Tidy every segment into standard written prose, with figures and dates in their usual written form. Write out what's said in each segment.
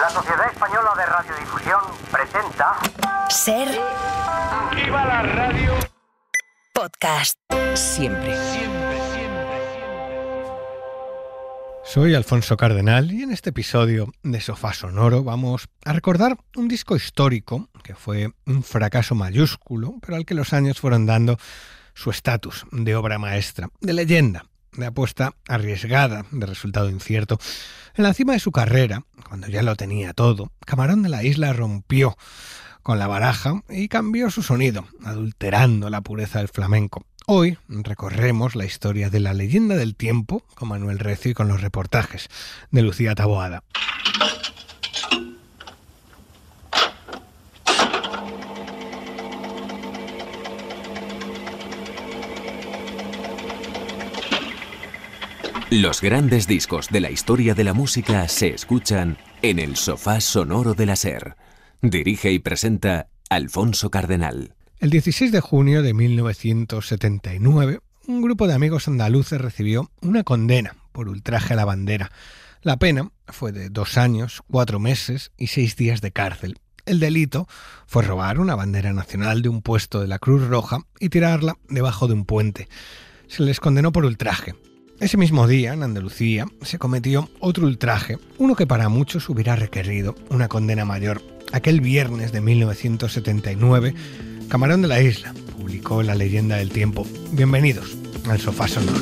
La Sociedad Española de Radiodifusión presenta... Ser... ¡Viva la radio! Podcast. Siempre. Soy Alfonso Cardenal y en este episodio de Sofá Sonoro vamos a recordar un disco histórico que fue un fracaso mayúsculo, pero al que los años fueron dando su estatus de obra maestra, de leyenda, de apuesta arriesgada, de resultado incierto. En la cima de su carrera, cuando ya lo tenía todo, Camarón de la Isla rompió con la baraja y cambió su sonido, adulterando la pureza del flamenco. Hoy recorremos la historia de la leyenda del tiempo con Manuel Recio y con los reportajes de Lucía Taboada. Los grandes discos de la historia de la música se escuchan en el Sofá Sonoro de la SER. Dirige y presenta Alfonso Cardenal. El 16 de junio de 1979, un grupo de amigos andaluces recibió una condena por ultraje a la bandera. La pena fue de 2 años, 4 meses y 6 días de cárcel. El delito fue robar una bandera nacional de un puesto de la Cruz Roja y tirarla debajo de un puente. Se les condenó por ultraje. Ese mismo día, en Andalucía, se cometió otro ultraje, uno que para muchos hubiera requerido una condena mayor. Aquel viernes de 1979, Camarón de la Isla publicó La leyenda del tiempo. Bienvenidos al Sofá Sonoro.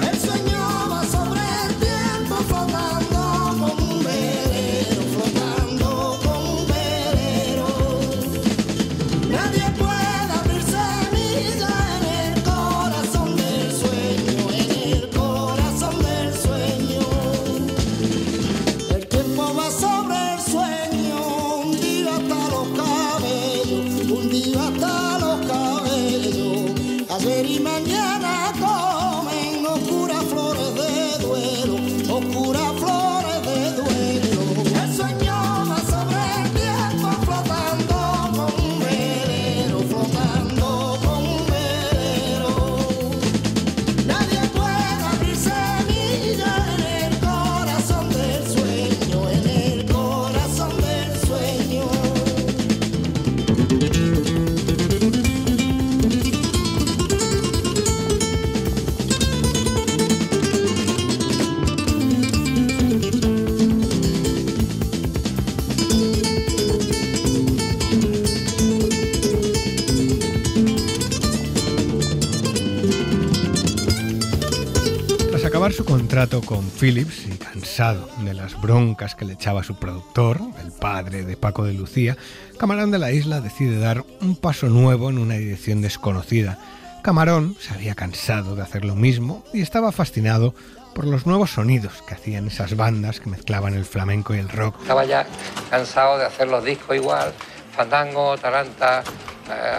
Y mañana comen oscuras flores de duelo, oscuras flores de duelo. El sueño va sobre el tiempo flotando con un velero, flotando con un velero. Nadie puede abrir semilla en el corazón del sueño, en el corazón del sueño. Tras acabar su contrato con Philips y cansado de las broncas que le echaba su productor, el padre de Paco de Lucía, Camarón de la Isla decide dar un paso nuevo en una dirección desconocida. Camarón se había cansado de hacer lo mismo y estaba fascinado por los nuevos sonidos que hacían esas bandas que mezclaban el flamenco y el rock. Estaba ya cansado de hacer los discos igual, fandango, taranta,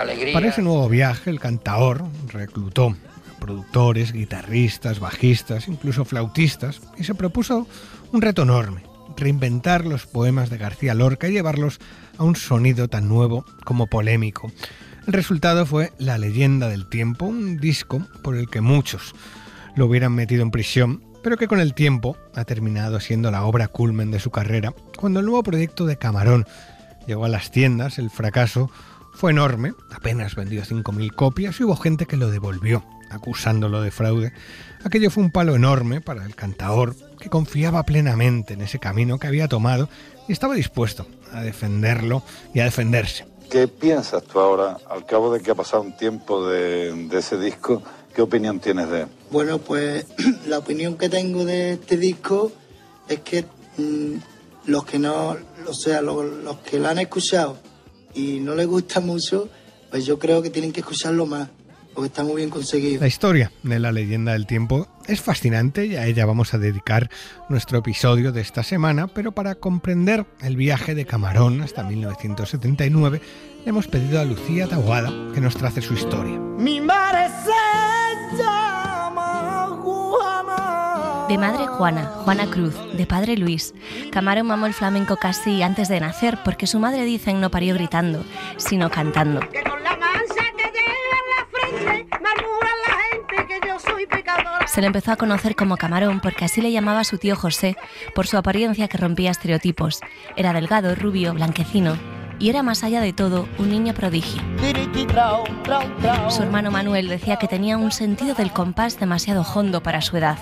alegría. Para ese nuevo viaje, el cantaor reclutó productores, guitarristas, bajistas, incluso flautistas, y se propuso un reto enorme: reinventar los poemas de García Lorca y llevarlos a un sonido tan nuevo como polémico. El resultado fue La leyenda del tiempo, un disco por el que muchos lo hubieran metido en prisión, pero que con el tiempo ha terminado siendo la obra culmen de su carrera. Cuando el nuevo proyecto de Camarón llegó a las tiendas, el fracaso fue enorme, apenas vendió 5.000 copias y hubo gente que lo devolvió, acusándolo de fraude. Aquello fue un palo enorme para el cantaor, que confiaba plenamente en ese camino que había tomado y estaba dispuesto a defenderlo y a defenderse. ¿Qué piensas tú ahora, al cabo de que ha pasado un tiempo de ese disco? ¿Qué opinión tienes de él? Bueno, pues la opinión que tengo de este disco es que los que no, o sea, los que lo han escuchado y no les gusta mucho, pues yo creo que tienen que escucharlo más, porque está muy bien conseguido. La historia de La leyenda del tiempo es fascinante y a ella vamos a dedicar nuestro episodio de esta semana, pero para comprender el viaje de Camarón hasta 1979 le hemos pedido a Lucía Taboada que nos trace su historia. Mi madre se llama Juana. De madre Juana Cruz, de padre Luis. Camarón mamó el flamenco casi antes de nacer, porque su madre, dicen, no parió gritando, sino cantando. Que con la mancha que lleva en la frente murmura la gente que yo soy pecadora. Se le empezó a conocer como Camarón porque así le llamaba su tío José, por su apariencia que rompía estereotipos. Era delgado, rubio, blanquecino y era, más allá de todo, un niño prodigio. Su hermano Manuel decía que tenía un sentido del compás demasiado hondo para su edad.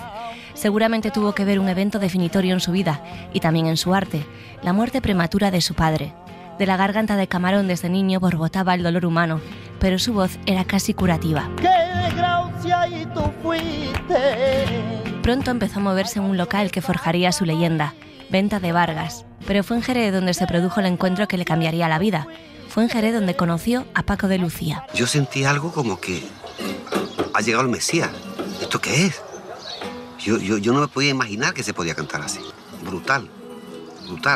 Seguramente tuvo que ver un evento definitorio en su vida y también en su arte, la muerte prematura de su padre. De la garganta de Camarón desde niño borbotaba el dolor humano, pero su voz era casi curativa. Pronto empezó a moverse en un local que forjaría su leyenda, Venta de Vargas, pero fue en Jerez donde se produjo el encuentro que le cambiaría la vida. Fue en Jerez donde conoció a Paco de Lucía. Yo sentí algo como que ha llegado el Mesías. ¿Esto qué es? Yo no me podía imaginar que se podía cantar así. Brutal.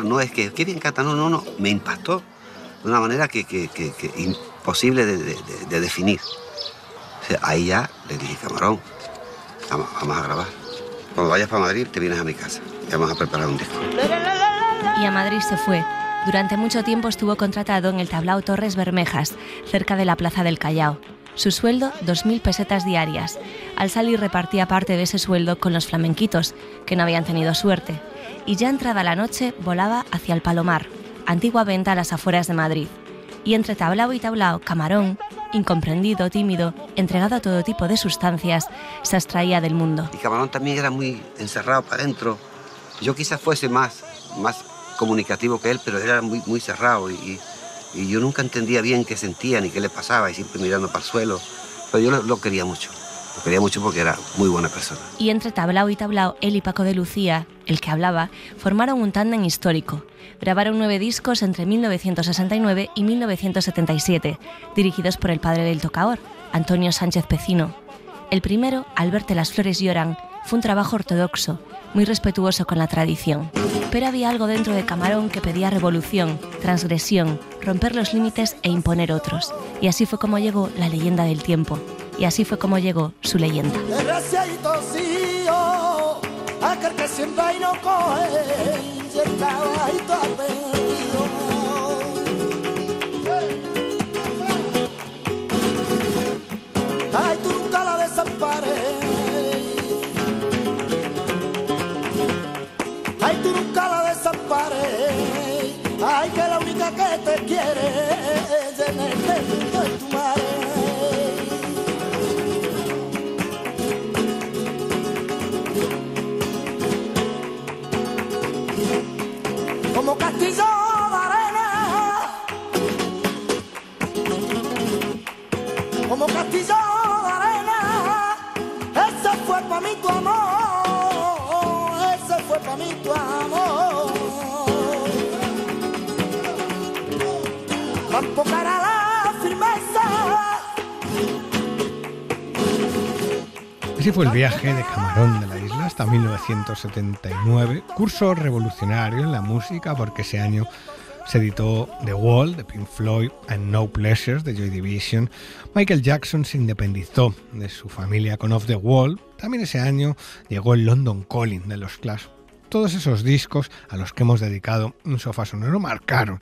No es que qué bien canta, no. Me impactó de una manera que imposible de definir. O sea, ahí ya le dije, Camarón, vamos a grabar. Cuando vayas para Madrid, te vienes a mi casa y vamos a preparar un disco. Y a Madrid se fue. Durante mucho tiempo estuvo contratado en el tablao Torres Bermejas, cerca de la Plaza del Callao. Su sueldo, 2.000 pesetas diarias. Al salir repartía parte de ese sueldo con los flamenquitos, que no habían tenido suerte. Y ya entrada la noche, volaba hacia el Palomar, antigua venta a las afueras de Madrid. Y entre tablao y tablao, Camarón, incomprendido, tímido, entregado a todo tipo de sustancias, se abstraía del mundo. Y Camarón también era muy encerrado para adentro. Yo quizás fuese más comunicativo que él, pero él era muy cerrado y yo nunca entendía bien qué sentía ni qué le pasaba y siempre mirando para el suelo. Pero yo lo quería mucho. Lo quería mucho porque era muy buena persona. Y entre tablao y tablao, él y Paco de Lucía, el que hablaba, formaron un tándem histórico. Grabaron 9 discos entre 1969 y 1977, dirigidos por el padre del tocaor, Antonio Sánchez Pecino. El primero, Al verte las flores lloran, fue un trabajo ortodoxo, muy respetuoso con la tradición. Pero había algo dentro de Camarón que pedía revolución, transgresión, romper los límites e imponer otros. Y así fue como llegó la leyenda del tiempo. Y así fue como llegó su leyenda. Aquel que siembra y no coge, y el caballito ha perdido. Ay, tú nunca la desampares. Ay, tú nunca la desampares. Ay, que la única que te quiere es en el mundo de tu madre. Como castillo de arena, como castillo de arena, ese fue pa' mí tu amor, ese fue pa' mí tu amor. Tampoco era la firmeza. Así fue el viaje de Camarón de la isla hasta 1979, curso revolucionario en la música porque ese año se editó The Wall de Pink Floyd and No Pleasures de Joy Division. Michael Jackson se independizó de su familia con Off the Wall. También ese año llegó el London Calling de los Clash. Todos esos discos a los que hemos dedicado un sofá sonoro marcaron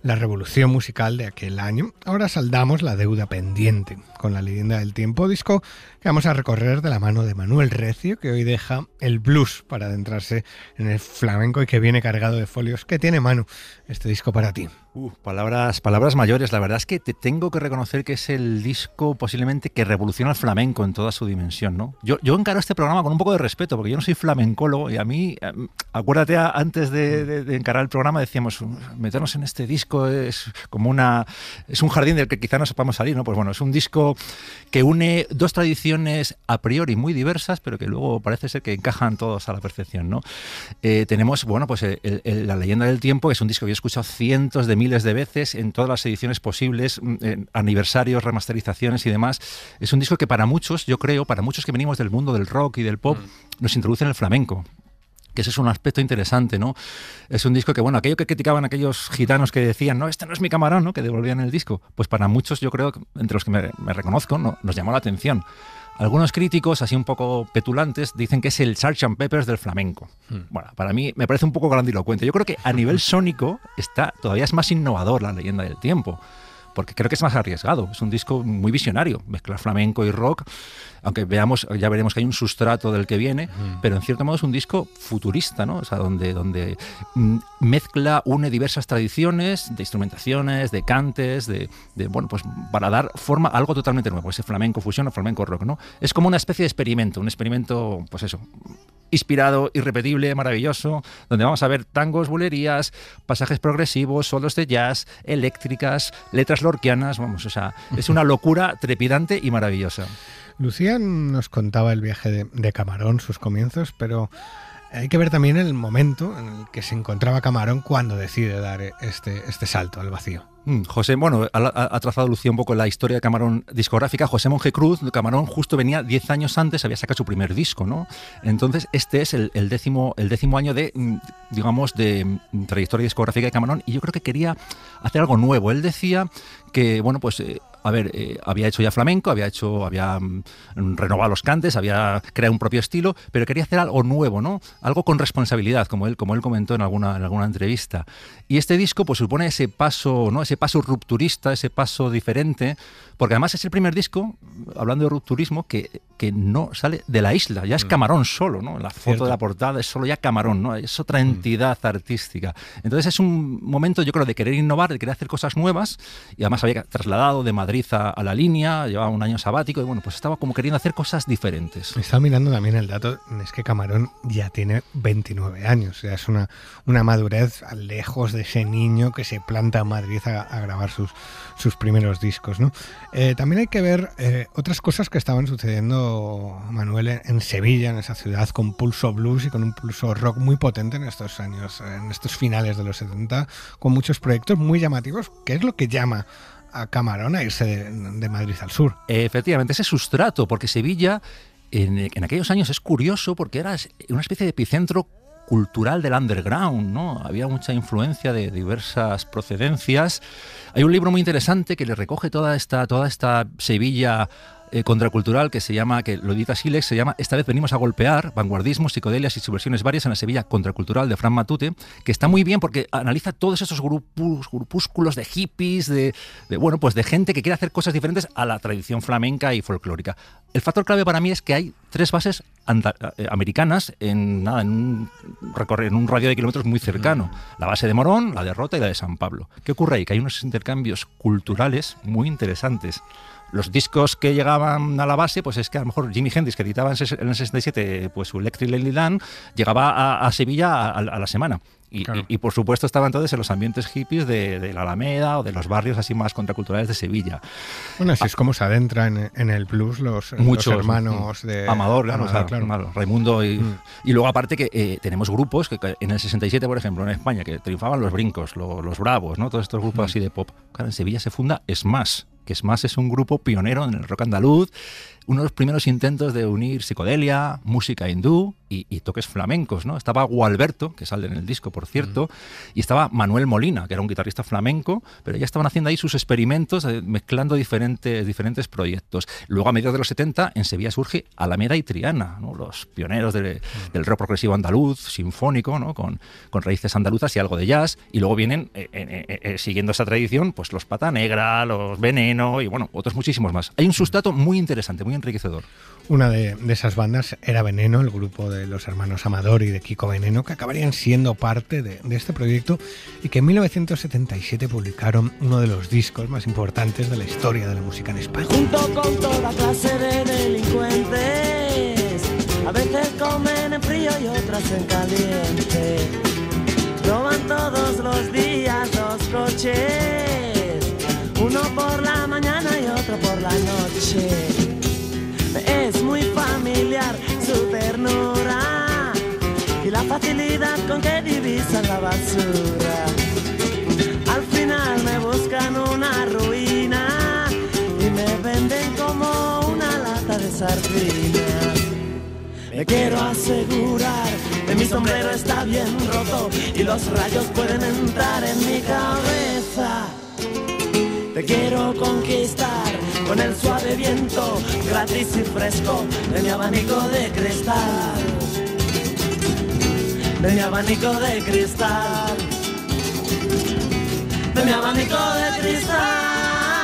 la revolución musical de aquel año. Ahora saldamos la deuda pendiente con La leyenda del tiempo, disco que vamos a recorrer de la mano de Manuel Recio, que hoy deja el blues para adentrarse en el flamenco y que viene cargado de folios. ¿Qué tiene, Manu, este disco para ti? Palabras mayores. La verdad es que te tengo que reconocer que es el disco posiblemente que revoluciona el flamenco en toda su dimensión, ¿no? Yo encaro este programa con un poco de respeto, porque yo no soy flamencólogo y a mí, acuérdate, antes de encarar el programa decíamos, meternos en este disco es como es un jardín del que quizá no sepamos salir, ¿no? Pues bueno, es un disco que une dos tradiciones a priori muy diversas, pero que luego parece ser que encajan todos a la perfección, ¿no? Tenemos, bueno, pues La leyenda del tiempo, que es un disco que yo he escuchado cientos de miles de veces en todas las ediciones posibles, aniversarios, remasterizaciones y demás. Es un disco que para muchos, yo creo, para muchos que venimos del mundo del rock y del pop, nos introduce en el flamenco. Que ese es un aspecto interesante, ¿no? Es un disco que, bueno, aquello que criticaban aquellos gitanos que decían, no, este no es mi Camarón, ¿no? Que devolvían el disco. Pues para muchos, yo creo, entre los que me reconozco, ¿no? Nos llamó la atención. Algunos críticos, así un poco petulantes, dicen que es el Sgt. Pepper's del flamenco. Bueno, para mí me parece un poco grandilocuente. Yo creo que a nivel sónico todavía es más innovador La leyenda del tiempo. porque creo que es más arriesgado. Es un disco muy visionario, mezclar flamenco y rock, aunque ya veremos que hay un sustrato del que viene, pero en cierto modo es un disco futurista, ¿no? O sea, donde mezcla, une diversas tradiciones de instrumentaciones, de cantes, bueno, pues para dar forma a algo totalmente nuevo, ese flamenco fusión o flamenco rock, ¿no? Es como una especie de experimento, pues eso, inspirado, irrepetible, maravilloso, donde vamos a ver tangos, bulerías, pasajes progresivos, solos de jazz, eléctricas, letras lorquianas, vamos, o sea, es una locura trepidante y maravillosa. Lucía nos contaba el viaje de Camarón, sus comienzos, pero hay que ver también el momento en el que se encontraba Camarón cuando decide dar este salto al vacío. José, bueno, ha trazado Lucía un poco la historia de Camarón discográfica. José Monje Cruz, de Camarón, justo venía 10 años antes, había sacado su primer disco, ¿no? Entonces, este es el décimo año de, digamos, de trayectoria discográfica de Camarón, y yo creo que quería hacer algo nuevo. Él decía que, bueno, pues había hecho ya flamenco, había renovado los cantes, había creado un propio estilo, pero quería hacer algo nuevo, ¿no? Algo con responsabilidad, como él comentó en alguna entrevista. Y este disco pues supone ese paso, ¿no? Ese paso rupturista, ese paso diferente, porque además es el primer disco, hablando de rupturismo, que no sale de la isla, ya es Camarón solo, ¿no? La foto de la portada es solo ya Camarón, ¿no? Es otra entidad artística. Entonces es un momento, yo creo, de querer innovar, de querer hacer cosas nuevas, y además había trasladado de Madrid a la línea, llevaba un año sabático, y bueno, pues estaba como queriendo hacer cosas diferentes. Estaba mirando también el dato, es que Camarón ya tiene 29 años, o sea, es una madurez lejos de ese niño que se planta en Madrid a grabar sus primeros discos, ¿no? También hay que ver otras cosas que estaban sucediendo, Manuel, en Sevilla, en esa ciudad con pulso blues y con un pulso rock muy potente en estos años, en estos finales de los 70, con muchos proyectos muy llamativos, que es lo que llama a Camarón a irse de Madrid al sur. Efectivamente, ese sustrato, porque Sevilla en aquellos años es curioso porque era una especie de epicentro cultural del underground, ¿no? Había mucha influencia de diversas procedencias. Hay un libro muy interesante que le recoge toda esta Sevilla contracultural que lo edita Silex, se llama Esta vez venimos a golpear, vanguardismo, psicodelias y subversiones varias en la Sevilla contracultural, de Fran Matute, que está muy bien porque analiza todos esos grupúsculos de hippies, de gente que quiere hacer cosas diferentes a la tradición flamenca y folclórica. El factor clave para mí es que hay 3 bases americanas en un radio de kilómetros muy cercano. La base de Morón, la de Rota y la de San Pablo. ¿Qué ocurre ahí? Que hay unos intercambios culturales muy interesantes. Los discos que llegaban a la base, pues es que a lo mejor Jimi Hendrix, que editaba en el 67 pues su Electric Ladyland, llegaba a Sevilla a la semana. Claro. Y por supuesto estaban todos en los ambientes hippies de la Alameda o de los barrios así más contraculturales de Sevilla. Bueno, así es como se adentra en el blues los hermanos de Amador, claro. Raimundo y luego aparte que tenemos grupos que en el 67, por ejemplo, en España, que triunfaban los Brincos, los Bravos, ¿no? Todos estos grupos así de pop. Claro, en Sevilla se funda Smash, que Smash es un grupo pionero en el rock andaluz, uno de los primeros intentos de unir psicodelia, música hindú y toques flamencos, ¿no? Estaba Gualberto, que sale en el disco, por cierto, y estaba Manuel Molina, que era un guitarrista flamenco, pero ya estaban haciendo ahí sus experimentos, mezclando diferentes proyectos. Luego, a mediados de los 70, en Sevilla surge Alameda y Triana, ¿no? Los pioneros del rock progresivo andaluz, sinfónico, ¿no? Con raíces andaluzas y algo de jazz, y luego vienen, siguiendo esa tradición, pues los Pata Negra, los Veneno y, bueno, otros muchísimos más. Hay un sustrato muy interesante, muy enriquecedor. Una de esas bandas era Veneno, el grupo de los hermanos Amador y de Kiko Veneno, que acabarían siendo parte de este proyecto y que en 1977 publicaron uno de los discos más importantes de la historia de la música en España. Junto con toda clase de delincuentes, a veces comen en frío y otras en caliente. Roban todos los días 2 coches, uno por la mañana y otro por la noche. Es muy familiar su ternura y la facilidad con que divisan la basura. Al final me buscan una ruina y me venden como una lata de sardinas. Me quiero asegurar que mi sombrero está bien roto y los rayos pueden entrar en mi cabeza. Te quiero conquistar con el suave viento gratis y fresco de mi abanico de cristal. De mi abanico de cristal. De mi abanico de cristal.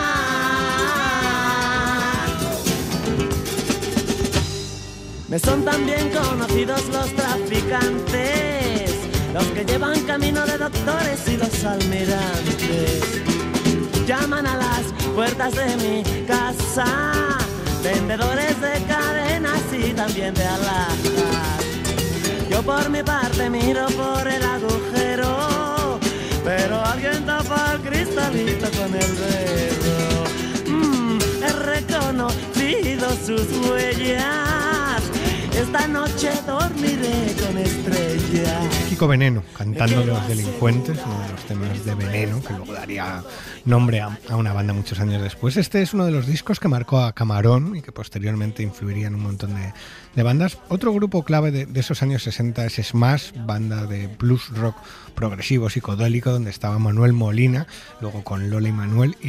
Me son también conocidos los traficantes, los que llevan camino de doctores y los almirantes. Llaman a las puertas de mi casa, vendedores de cadenas y también de alhajas. Yo por mi parte miro por el agujero, pero alguien tapa el cristalito con el dedo. He reconocido sus huellas, esta noche dormiré con estrellas. Kiko Veneno, cantando Los Delincuentes, uno de los temas de Veneno, que luego daría nombre a una banda muchos años después. Este es uno de los discos que marcó a Camarón y que posteriormente influiría en un montón de bandas. Otro grupo clave de esos años 60 es Smash, banda de blues rock progresivo psicodélico, donde estaba Manuel Molina, luego con Lola y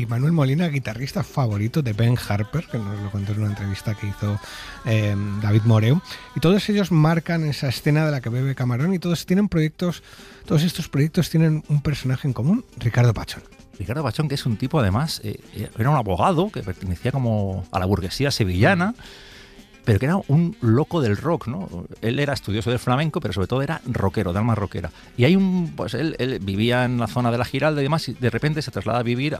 Manuel Molina, guitarrista favorito de Ben Harper, que nos lo contó en una entrevista que hizo David Moreu, y todos ellos marcan esa escena de la que bebe Camarón, y todos estos proyectos tienen un personaje en común: Ricardo Pachón. Ricardo Pachón, que es un tipo, además, era un abogado que pertenecía como a la burguesía sevillana, pero que era un loco del rock, ¿no? Él era estudioso del flamenco, pero sobre todo era rockero, de alma rockera. Y hay pues él vivía en la zona de la Giralda y demás, y de repente se traslada a vivir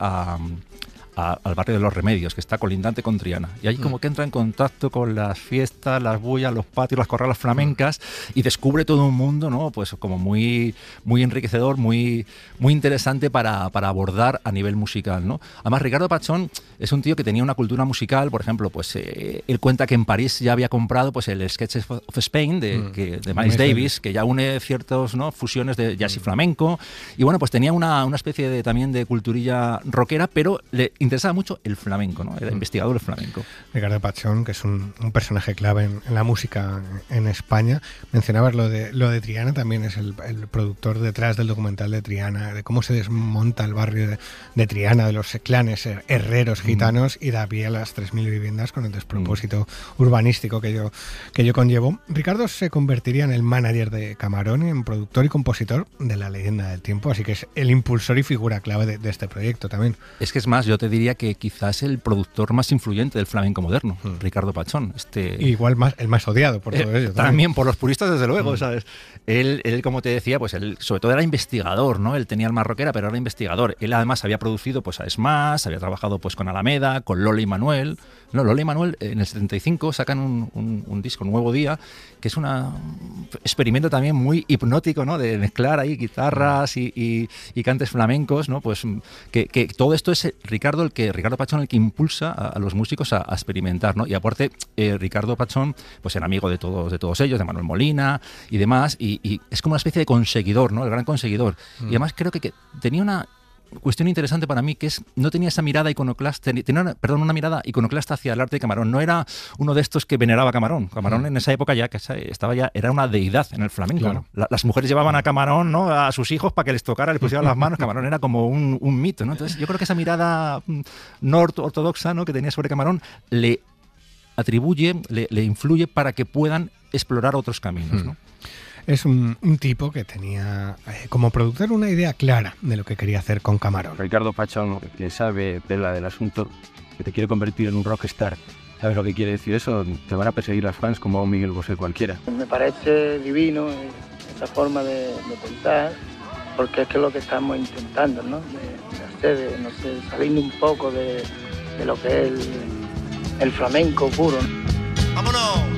al barrio de Los Remedios, que está colindante con Triana. Y ahí como que entra en contacto con las fiestas, las bullas, los patios, las corralas flamencas, y descubre todo un mundo, ¿no? Pues como muy, muy enriquecedor, muy, muy interesante para abordar a nivel musical, ¿no? Además, Ricardo Pachón es un tío que tenía una cultura musical. Por ejemplo, pues él cuenta que en París ya había comprado pues el Sketches of Spain de Miles Davis, que ya une ciertos, ¿no?, fusiones de jazz y flamenco. Y bueno, pues tenía una especie también de culturilla rockera, pero le interesaba mucho el flamenco, ¿no? Era investigador del flamenco. Ricardo Pachón, que es un personaje clave en la música en España. Mencionabas lo de Triana, también es el productor detrás del documental de Triana, de cómo se desmonta el barrio de Triana, de los clanes herreros gitanos, y da pie a las 3.000 viviendas con el despropósito urbanístico que yo conllevo. Ricardo se convertiría en el manager de Camarón y en productor y compositor de La Leyenda del Tiempo, así que es el impulsor y figura clave de este proyecto también. Es que es más, yo te diría que quizás el productor más influyente del flamenco moderno, Ricardo Pachón. Igual el más odiado por todo ello. También por los puristas, desde luego, ¿sabes? Él, como te decía, pues él sobre todo era investigador, ¿no? Él tenía alma rockera, pero era investigador. Él además había producido pues a Smash, había trabajado pues con Alameda, con Lola y Manuel. No, Lola y Manuel en el 75 sacan un disco, Nuevo Día, que es un experimento también muy hipnótico, ¿no? De mezclar ahí guitarras y cantes flamencos, ¿no? Pues que todo esto es Ricardo Pachón el que impulsa a los músicos a experimentar, ¿no? Y aparte, Ricardo Pachón pues era amigo de todos ellos, de Manuel Molina y demás, y es como una especie de conseguidor, ¿no? El gran conseguidor. Y además creo que tenía una cuestión interesante para mí, que es no tenía esa mirada iconoclasta, tenía una mirada iconoclasta hacia el arte de Camarón. No era uno de estos que veneraba a Camarón. Camarón en esa época era una deidad en el flamenco, claro, ¿no? Las mujeres llevaban a Camarón, ¿no?, a sus hijos para que les tocara, les pusieran las manos. Camarón era como un mito, ¿no? Entonces yo creo que esa mirada no ortodoxa, ¿no?, que tenía sobre Camarón le atribuye, le influye para que puedan explorar otros caminos, ¿no? Es un tipo que tenía como productor una idea clara de lo que quería hacer con Camarón. Ricardo Pachón, que sabe del asunto, que te quiere convertir en un rockstar. ¿Sabes lo que quiere decir eso? Te van a perseguir las fans como a un Miguel Bosé cualquiera. Me parece divino esa forma de pensar, porque es que es lo que estamos intentando, ¿no? De hacer, no sé, saliendo un poco de lo que es el flamenco puro. ¡Vámonos!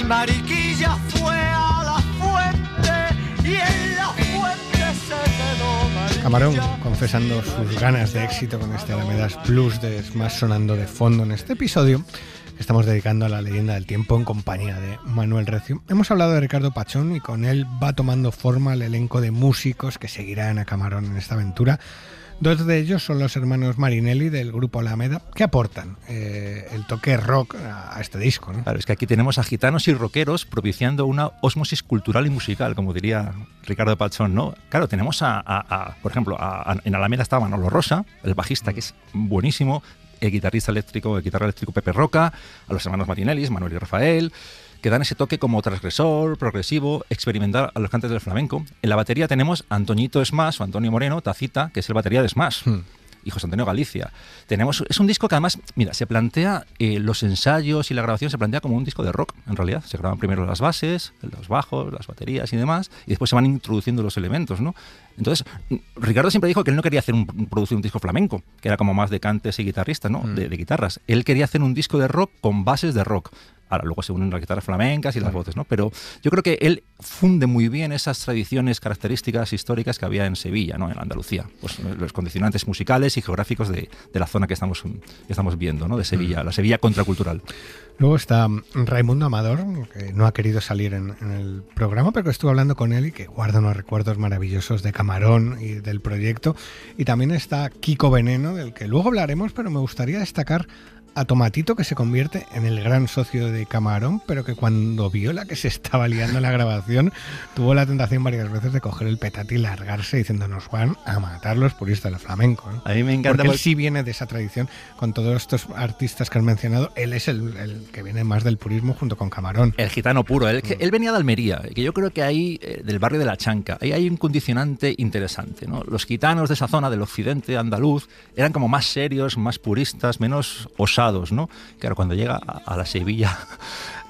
Mariquilla fue a la fuente y en la fuente se quedó Mariquilla. Camarón confesando sus ganas de éxito con este Alamedas Blues más sonando de fondo en este episodio que estamos dedicando a la leyenda del tiempo en compañía de Manuel Recio. Hemos hablado de Ricardo Pachón y con él va tomando forma el elenco de músicos que seguirán a Camarón en esta aventura. Dos de ellos son los hermanos Marinelli del grupo Alameda, que aportan el toque rock a este disco, ¿no? Claro, es que aquí tenemos a gitanos y rockeros propiciando una ósmosis cultural y musical, como diría Ricardo Pachón, ¿no? Claro, tenemos por ejemplo, en Alameda estaba Manolo Rosa, el bajista, que es buenísimo, el guitarra eléctrico Pepe Roca, a los hermanos Marinelli, Manuel y Rafael, que dan ese toque como transgresor, progresivo, experimental a los cantes del flamenco. En la batería tenemos a Antoñito Smash o Antonio Moreno, Tacita, que es el batería de Smash, y José Antonio Galicia. Es un disco que además, mira, se plantea, los ensayos y la grabación se plantea como un disco de rock, en realidad. Se graban primero las bases, los bajos, las baterías y demás, y después se van introduciendo los elementos, ¿no? Entonces, Ricardo siempre dijo que él no quería producir un disco flamenco, que era como más de cantes y guitarristas, ¿no? De guitarras. Él quería hacer un disco de rock con bases de rock. Ahora, luego se unen las guitarras flamencas y las voces, ¿no? Pero yo creo que él funde muy bien esas tradiciones características históricas que había en Sevilla, ¿no? En Andalucía. Pues los condicionantes musicales y geográficos de la zona que estamos viendo, ¿no? De Sevilla, la Sevilla contracultural. Luego está Raimundo Amador, que no ha querido salir en el programa, pero que estuve hablando con él y que guarda unos recuerdos maravillosos de Camarón y del proyecto. Y también está Kiko Veneno, del que luego hablaremos, pero me gustaría destacar a Tomatito, que se convierte en el gran socio de Camarón, pero que cuando vio la que se estaba liando en la grabación, tuvo la tentación varias veces de coger el petate y largarse diciendo: nos van a matar los puristas del flamenco, ¿eh? A mí me encanta. Porque él sí viene de esa tradición, con todos estos artistas que han mencionado. Él es el que viene más del purismo junto con Camarón. El gitano puro. Él venía de Almería, que yo creo que ahí, del barrio de La Chanca, ahí hay un condicionante interesante, ¿no? Los gitanos de esa zona del occidente andaluz eran como más serios, más puristas, menos osados, ¿no? Claro, cuando llega a la Sevilla,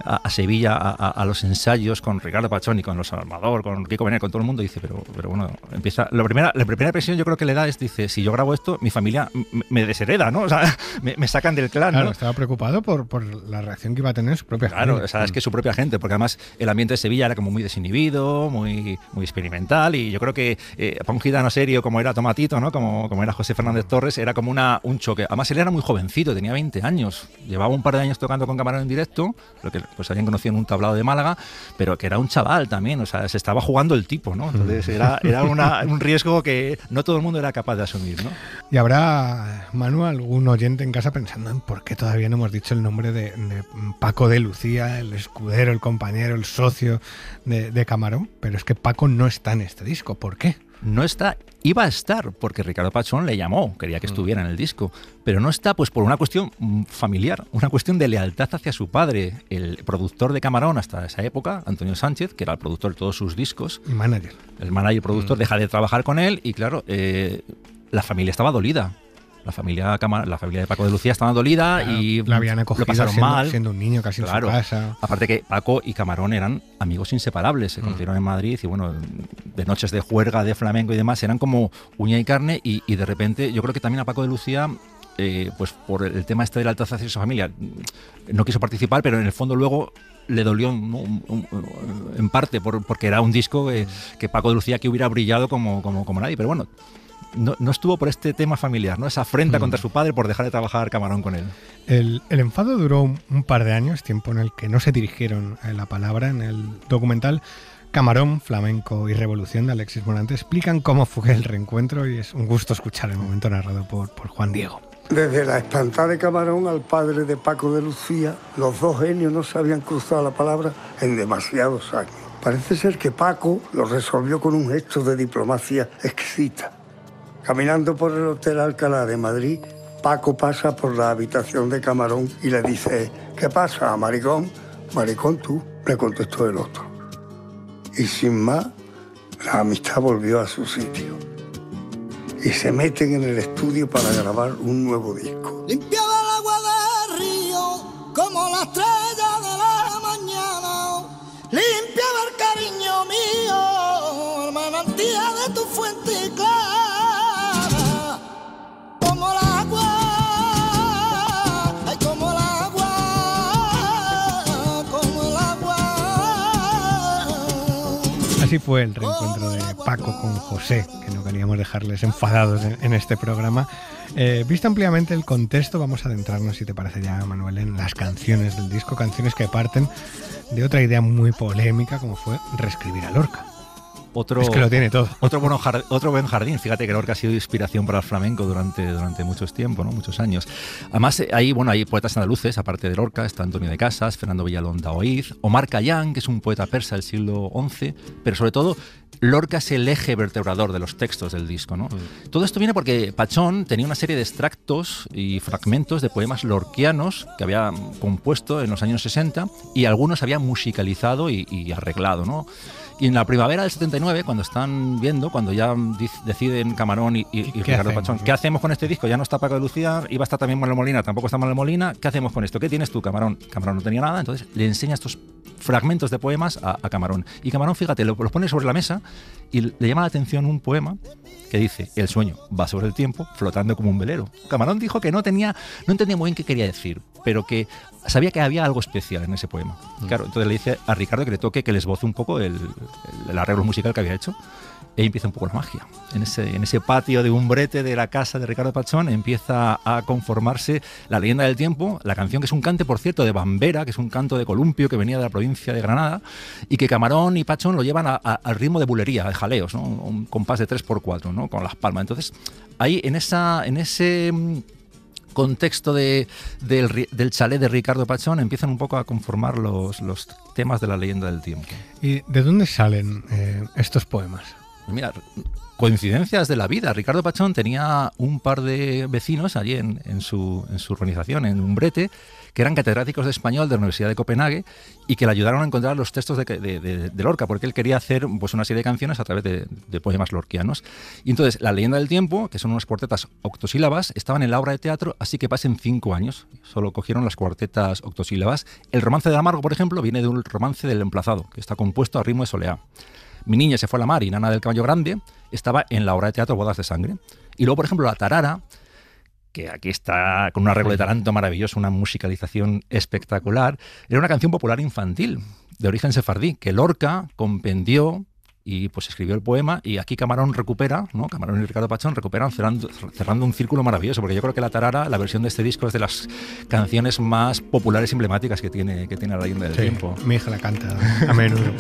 a los ensayos con Ricardo Pachón y con los Amador, con Kiko Veneno, con todo el mundo, dice, pero bueno, empieza. La primera impresión yo creo que le da es, dice, si yo grabo esto, mi familia me deshereda, ¿no? O sea, me sacan del clan, claro, ¿no? Estaba preocupado por la reacción que iba a tener su propia gente. Claro, o sea, es que su propia gente, porque además el ambiente de Sevilla era como muy desinhibido, muy experimental, y yo creo que para un gitano serio como era Tomatito, ¿no? Como era José Fernández Torres, era como un choque. Además, él era muy jovencito, tenía 20 años, llevaba un par de años tocando con Camarón en directo, lo que pues habían conocido en un tablado de Málaga, pero que era un chaval también, o sea, se estaba jugando el tipo, ¿no? Entonces era un riesgo que no todo el mundo era capaz de asumir, ¿no? Y habrá, Manu, algún oyente en casa pensando en por qué todavía no hemos dicho el nombre de Paco de Lucía, el escudero, el compañero, el socio de Camarón, pero es que Paco no está en este disco. ¿Por qué? No está, iba a estar, porque Ricardo Pachón le llamó, quería que estuviera en el disco, pero no está pues por una cuestión familiar, una cuestión de lealtad hacia su padre, el productor de Camarón hasta esa época, Antonio Sánchez, que era el productor de todos sus discos. El manager. El manager productor deja de trabajar con él y claro, la familia estaba dolida. La familia de Paco de Lucía estaba dolida, claro, y la habían acogido, lo pasaron mal. Siendo un niño casi, claro, en su casa. Aparte que Paco y Camarón eran amigos inseparables, se conocieron en Madrid y bueno, de noches de juerga, de flamenco y demás, eran como uña y carne y de repente yo creo que también a Paco de Lucía, pues por el tema este de la lealtad hacia su familia, no quiso participar, pero en el fondo luego le dolió, ¿no? En parte porque era un disco que Paco de Lucía que hubiera brillado como nadie, pero bueno, no estuvo por este tema familiar, ¿no? Esa afrenta contra su padre por dejar de trabajar Camarón con él. El enfado duró un par de años, tiempo en el que no se dirigieron la palabra. En el documental Camarón, Flamenco y Revolución de Alexis Morante explican cómo fue el reencuentro y es un gusto escuchar el momento narrado por Juan Diego. Desde la espantada de Camarón al padre de Paco de Lucía, los dos genios no se habían cruzado la palabra en demasiados años. Parece ser que Paco lo resolvió con un gesto de diplomacia exquisita. Caminando por el Hotel Alcalá de Madrid, Paco pasa por la habitación de Camarón y le dice: ¿qué pasa, maricón? Maricón tú, le contestó el otro. Y sin más, la amistad volvió a su sitio. Y se meten en el estudio para grabar un nuevo disco. Limpiaba el agua del río como la estrella de la mañana. Limpiaba el cariño mío, el manantial de tu fuente clara. Como el agua, ay, como el agua, como el agua. Así fue el reencuentro de Paco con José, que no queríamos dejarles enfadados en este programa. Visto ampliamente el contexto, vamos a adentrarnos, si te parece ya, Manuel, en las canciones del disco, canciones que parten de otra idea muy polémica, como fue reescribir a Lorca. Es que lo tiene todo. Otro buen jardín. Fíjate que Lorca ha sido inspiración para el flamenco durante muchos tiempos, ¿no? Muchos años. Además, hay poetas andaluces, aparte de Lorca, está Antonio de Casas, Fernando Villalón Daoíz, Omar Khayyam, que es un poeta persa del siglo XI, pero sobre todo Lorca es el eje vertebrador de los textos del disco, ¿no? Todo esto viene porque Pachón tenía una serie de extractos y fragmentos de poemas lorquianos que había compuesto en los años 60 y algunos había musicalizado y arreglado, ¿no? Y en la primavera del 79, cuando ya deciden Camarón y Ricardo Pachón, ¿qué hacemos con este disco? Ya no está Paco de Lucía, iba a estar también Manuel Molina, tampoco está Manuel Molina, ¿qué hacemos con esto? ¿Qué tienes tú, Camarón? Camarón no tenía nada, entonces le enseña estos fragmentos de poemas a Camarón. Y Camarón, fíjate, los pone sobre la mesa y le llama la atención un poema que dice: el sueño va sobre el tiempo flotando como un velero. Camarón dijo que no entendía muy bien qué quería decir, pero que sabía que había algo especial en ese poema. Claro, entonces le dice a Ricardo que le toque, que le esboce un poco el arreglo musical que había hecho. Y ahí empieza un poco la magia. En ese patio de umbrete de la casa de Ricardo Pachón empieza a conformarse La leyenda del tiempo, la canción que es un cante, por cierto, de bambera, que es un canto de columpio que venía de la provincia de Granada, y que Camarón y Pachón lo llevan al ritmo de bulería, de jaleos, ¿no? Un compás de 3x4, ¿no? Con las palmas. Entonces, ahí en ese contexto del chalet de Ricardo Pachón empiezan un poco a conformar los temas de La leyenda del tiempo. ¿Y de dónde salen estos poemas? Mira, coincidencias de la vida. Ricardo Pachón tenía un par de vecinos allí en su urbanización, en Umbrete, que eran catedráticos de español de la Universidad de Copenhague y que le ayudaron a encontrar los textos de Lorca, porque él quería hacer pues, una serie de canciones a través de poemas lorquianos. Y entonces, La leyenda del tiempo, que son unas cuartetas octosílabas, estaban en la obra de teatro, así que pasen 5 años. Solo cogieron las cuartetas octosílabas. El romance del amargo, por ejemplo, viene de un romance del emplazado, que está compuesto a ritmo de soleá. Mi niña se fue a la mar y Nana del caballo grande estaba en la obra de teatro Bodas de sangre. Y luego, por ejemplo, La tarara, que aquí está con un arreglo de taranto maravilloso, una musicalización espectacular, era una canción popular infantil de origen sefardí que Lorca compendió y pues escribió el poema, y aquí Camarón recupera, ¿no? Camarón y Ricardo Pachón recuperan cerrando un círculo maravilloso, porque yo creo que La tarara, la versión de este disco, es de las canciones más populares y emblemáticas que tiene La leyenda del tiempo. Mi hija la canta a menudo.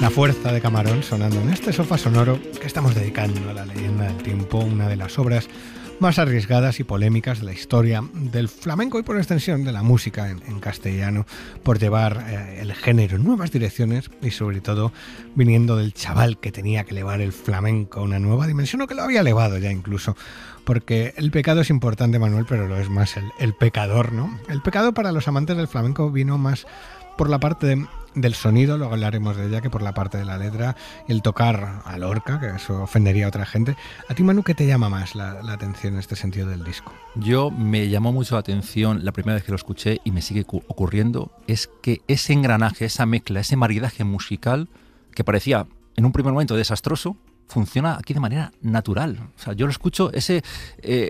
La fuerza de Camarón sonando en este sofá sonoro que estamos dedicando a La leyenda del tiempo, una de las obras más arriesgadas y polémicas de la historia del flamenco y por extensión de la música en castellano, por llevar el género en nuevas direcciones y sobre todo viniendo del chaval que tenía que elevar el flamenco a una nueva dimensión, o que lo había elevado ya incluso, porque el pecado es importante, Manuel, pero lo es más el pecador, ¿no? El pecado para los amantes del flamenco vino más por la parte del sonido, luego hablaremos de ella, que por la parte de la letra, el tocar a Lorca, que eso ofendería a otra gente. A ti, Manu, ¿qué te llama más la atención en este sentido del disco? Yo me llamó mucho la atención la primera vez que lo escuché y me sigue ocurriendo, es que ese engranaje, esa mezcla, ese maridaje musical que parecía en un primer momento desastroso, funciona aquí de manera natural. O sea, yo lo escucho,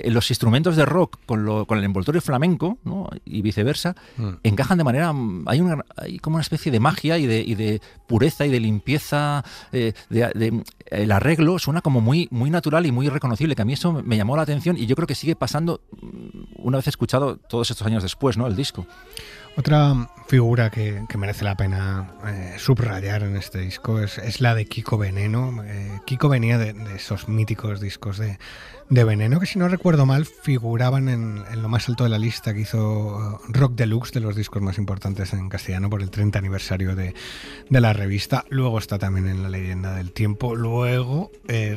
los instrumentos de rock con el envoltorio flamenco, ¿no? Y viceversa, encajan de manera... Hay como una especie de magia y de pureza y de limpieza, el arreglo suena como muy, muy natural y muy reconocible, que a mí eso me llamó la atención y yo creo que sigue pasando una vez escuchado todos estos años después, ¿no? El disco. Otra figura que merece la pena subrayar en este disco es la de Kiko Veneno. Kiko venía de esos míticos discos de Veneno, que si no recuerdo mal figuraban en lo más alto de la lista que hizo Rock Deluxe, de los discos más importantes en castellano, por el 30 aniversario de la revista. Luego está también en La Leyenda del Tiempo. Luego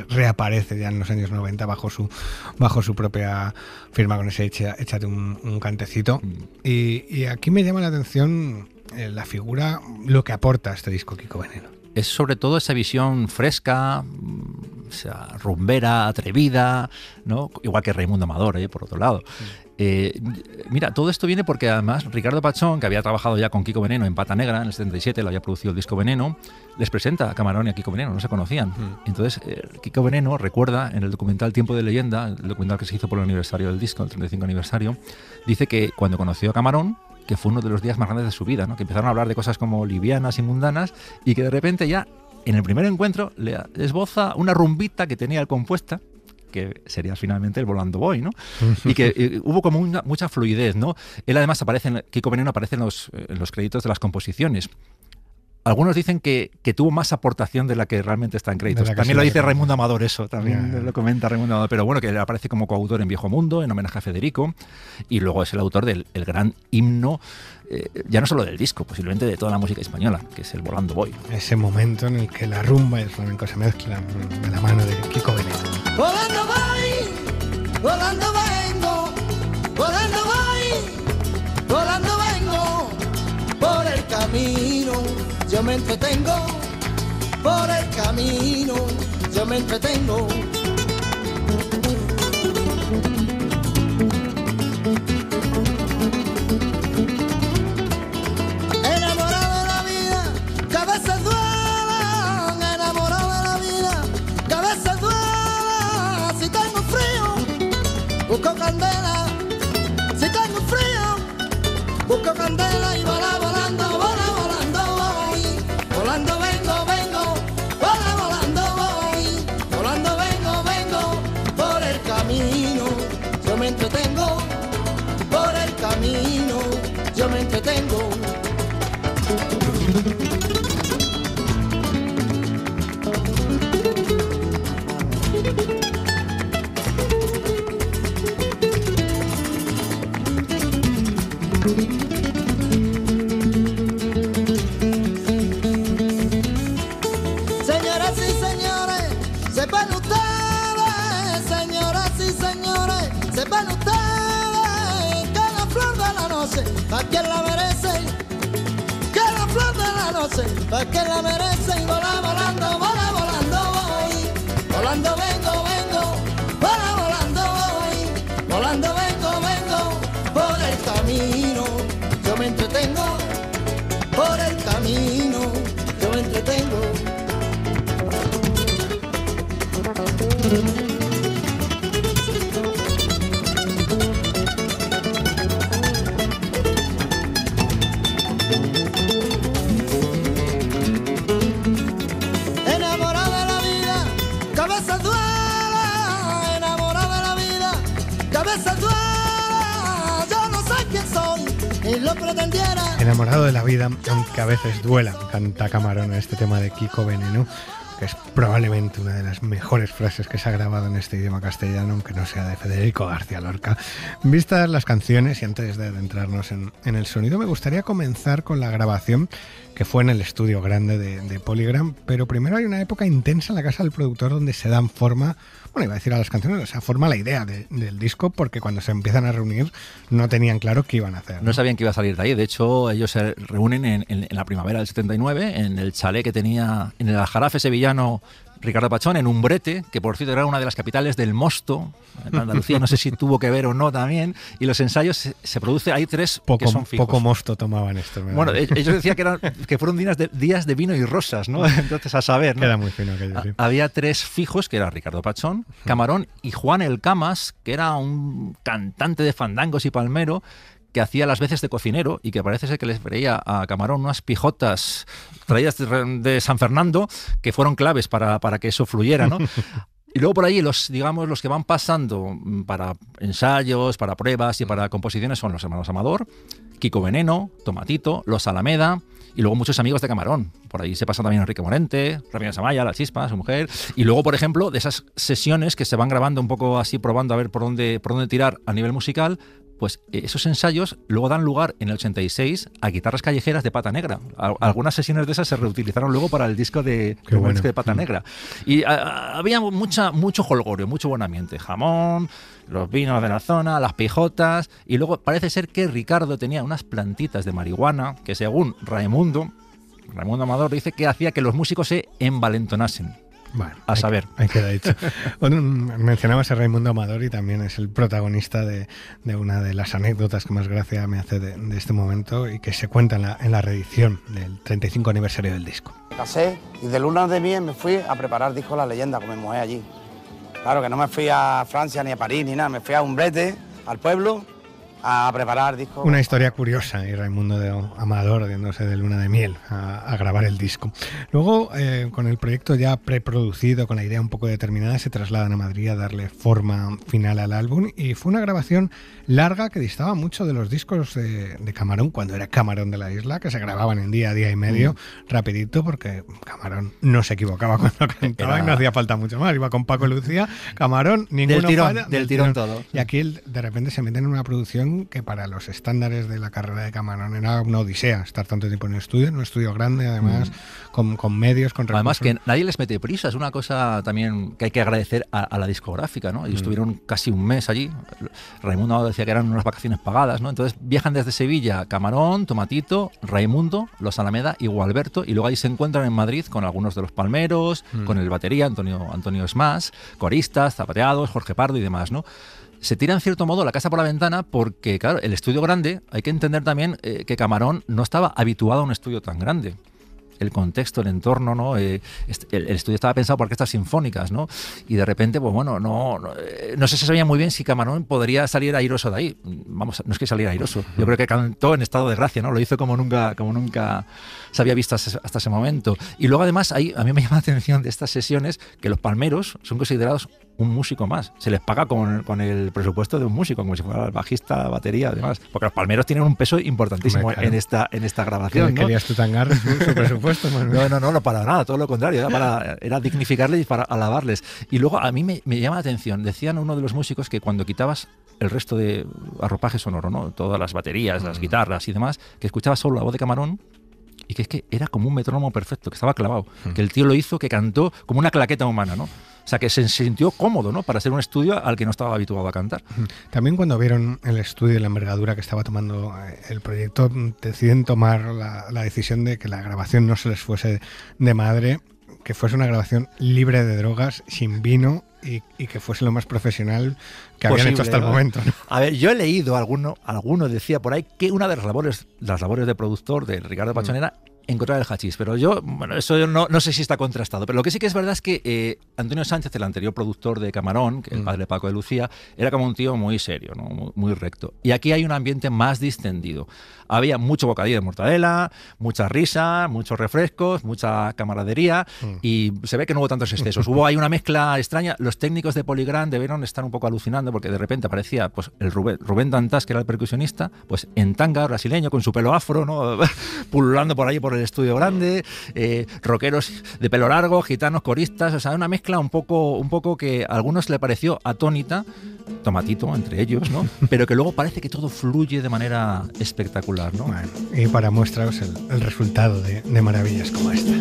reaparece ya en los años 90 bajo su propia firma, con ese Échate un cantecito. Y aquí me llama la atención la figura, lo que aporta este disco Kiko Veneno. Es sobre todo esa visión fresca, o sea, rumbera, atrevida, ¿no? Igual que Raimundo Amador, por otro lado. Mira, todo esto viene porque además Ricardo Pachón, que había trabajado ya con Kiko Veneno en Pata Negra en el 77, lo había producido el disco Veneno, les presenta a Camarón y a Kiko Veneno, no se conocían. Entonces, Kiko Veneno recuerda en el documental Tiempo de Leyenda, el documental que se hizo por el aniversario del disco, el 35 aniversario, dice que cuando conoció a Camarón, que fue uno de los días más grandes de su vida, ¿no? Que empezaron a hablar de cosas como livianas y mundanas y que de repente ya en el primer encuentro le esboza una rumbita que tenía él compuesta, que sería finalmente el Volando Boy, ¿no? Y que hubo como mucha fluidez, ¿no? Él además Kiko Veneno aparece en los créditos de las composiciones. Algunos dicen que tuvo más aportación de la que realmente está en créditos. También lo dice Raimundo Amador, eso también lo comenta Raimundo Amador, pero bueno, que él aparece como coautor en Viejo Mundo, en homenaje a Federico, y luego es el autor del gran himno, ya no solo del disco, posiblemente de toda la música española, que es el Volando Boy. Ese momento en el que la rumba y el flamenco se mezclan de la mano de Kiko Veneno. Volando voy, volando vengo, volando voy, volando vengo, por el camino yo me entretengo, por el camino yo me entretengo. Enamorado de la vida, que a veces duela, enamorado de la vida, que a veces duela. Si tengo frío, busco candela, si tengo frío, busco candela y vola volando, vola volando voy, volando vengo, vengo, vola volando voy, volando vengo, vengo, por el camino yo me entretengo, por el camino yo me entretengo. Señoras y señores, sepan ustedes, señoras y señores, sepan ustedes que la flor de la noche, pa' quien la merece, que la flor de la noche, pa' quien la merece, y vola volando voy, volando vengo, vengo, vola volando voy, volando vengo, vengo, por el camino yo me entretengo, por el camino yo me entretengo. Enamorado de la vida, cabeza duela, enamorado de la vida, cabeza duela. Yo no sé quién soy y lo pretendiera. Enamorado de la vida, aunque a veces duela, canta Camarón en este tema de Kiko Veneno. que es probablemente una de las mejores frases que se ha grabado en este idioma castellano, aunque no sea de Federico García Lorca. Vistas las canciones y antes de adentrarnos en el sonido, me gustaría comenzar con la grabación que fue en el estudio grande de Polygram, pero primero hay una época intensa en la casa del productor donde se dan forma, bueno, iba a decir a las canciones, o sea, forma la idea del disco, porque cuando se empiezan a reunir no tenían claro qué iban a hacer. No sabían que iba a salir de ahí. De hecho, ellos se reúnen en la primavera del 79, en el chalet que tenía en el Aljarafe sevillano Ricardo Pachón, en Umbrete, que por cierto era una de las capitales del mosto, en Andalucía, no sé si tuvo que ver o no también, y los ensayos se produce, hay 3 que son fijos. Poco mosto tomaban esto. Bueno, ellos decían que fueron días de vino y rosas, ¿no? Entonces, a saber, ¿no? Queda muy fino aquello, sí. Había 3 fijos, que era Ricardo Pachón, Camarón y Juan El Camas, que era un cantante de fandangos y palmero, que hacía las veces de cocinero y que parece ser que les veía a Camarón unas pijotas traídas de San Fernando que fueron claves para que eso fluyera, ¿no? Y luego por ahí los que van pasando para ensayos, para pruebas y para composiciones son los hermanos Amador, Kiko Veneno, Tomatito, Los Alameda y luego muchos amigos de Camarón. Por ahí se pasa también Enrique Morente, Ramírez Amaya, La Chispa, su mujer. Y luego, por ejemplo, de esas sesiones que se van grabando un poco así, probando a ver por dónde tirar a nivel musical, pues esos ensayos luego dan lugar en el 86 a Guitarras Callejeras de Pata Negra. Algunas sesiones de esas se reutilizaron luego para el disco de Pata Negra. Y había mucho jolgorio, mucho buen ambiente. Jamón, los vinos de la zona, las pijotas. Y luego parece ser que Ricardo tenía unas plantitas de marihuana que, según Raimundo Amador, dice que hacía que los músicos se envalentonasen. Bueno, a saber. Ahí queda dicho. Bueno, mencionabas a Raimundo Amador y también es el protagonista de una de las anécdotas que más gracia me hace de este momento y que se cuenta en la reedición del 35 aniversario del disco. Me casé y de luna de miel me fui a preparar disco La Leyenda con mi mujer allí. Claro que no me fui a Francia ni a París ni nada, me fui a Umbrete, al pueblo, a preparar discos. Una historia curiosa, y Raimundo Amador yéndose de luna de miel a grabar el disco. Luego, con el proyecto ya preproducido, con la idea un poco determinada, se trasladan a Madrid a darle forma final al álbum y fue una grabación larga que distaba mucho de los discos de Camarón, cuando era Camarón de la Isla, que se grababan en día y medio, rapidito, porque Camarón no se equivocaba cuando cantaba y no hacía falta mucho más. Iba con Paco Lucía, Camarón, ninguno falla. Del tirón todo. Y aquí de repente se meten en una producción que para los estándares de la carrera de Camarón era una odisea estar tanto tiempo en un estudio grande, además, con medios, con recursos. Además que nadie les mete prisa, es una cosa también que hay que agradecer a la discográfica, ¿no? Ellos estuvieron casi un mes allí. Raimundo decía que eran unas vacaciones pagadas, ¿no? Entonces viajan desde Sevilla, Camarón, Tomatito, Raimundo, Los Alameda y Gualberto, y luego ahí se encuentran en Madrid con algunos de los palmeros, con el batería, Antonio Smas, coristas, zapateados, Jorge Pardo y demás, ¿no? Se tira en cierto modo la casa por la ventana porque, claro, el estudio grande, hay que entender también que Camarón no estaba habituado a un estudio tan grande. El contexto, el entorno, ¿no? El estudio estaba pensado para orquestas sinfónicas, ¿no? Y de repente, pues bueno, no se sabía muy bien si Camarón podría salir airoso de ahí. Vamos, no es que saliera airoso. Yo creo que cantó en estado de gracia, ¿no? Lo hizo como nunca se había visto hasta ese momento. Y luego, además, a mí me llama la atención de estas sesiones que los palmeros son considerados un músico más. Se les paga con el presupuesto de un músico, como si fuera el bajista, la batería, además. Porque los palmeros tienen un peso importantísimo en esta grabación, ¿no? ¿Querías tú tangar su presupuesto? No, para nada, todo lo contrario. Era dignificarles y para alabarles. Y luego a mí me llama la atención, decían uno de los músicos que cuando quitabas el resto de arropaje sonoro, ¿no? Todas las baterías, las guitarras y demás, que escuchabas solo la voz de Camarón, y que es que era como un metrónomo perfecto, que estaba clavado, que el tío lo hizo, que cantó como una claqueta humana, ¿no? O sea, que se sintió cómodo, ¿no? Para ser un estudio al que no estaba habituado a cantar. También cuando vieron el estudio y la envergadura que estaba tomando el proyecto, deciden tomar la decisión de que la grabación no se les fuese de madre, que fuese una grabación libre de drogas, sin vino y que fuese lo más profesional que habían hecho hasta el momento, ¿no? A ver, yo he leído, alguno decía por ahí que una de las labores de productor de Ricardo Pachón era encontrar el hachís, pero eso no sé si está contrastado, pero lo que sí que es verdad es que Antonio Sánchez, el anterior productor de Camarón, que el padre de Paco de Lucía, era como un tío muy serio, ¿no? Muy recto. Y aquí hay un ambiente más distendido. Había mucho bocadillo de mortadela, mucha risa, muchos refrescos, mucha camaradería, y se ve que no hubo tantos excesos. Hubo ahí una mezcla extraña. Los técnicos de Polygram debieron estar un poco alucinando porque de repente aparecía pues el Rubén Dantas, que era el percusionista, pues en tanga brasileño, con su pelo afro, ¿no? Pululando por ahí por el estudio grande, rockeros de pelo largo, gitanos, coristas, o sea, una mezcla un poco que a algunos le pareció atónita, Tomatito entre ellos, ¿no? Pero que luego parece que todo fluye de manera espectacular, ¿no? Bueno, y para muestraros el resultado de maravillas como esta.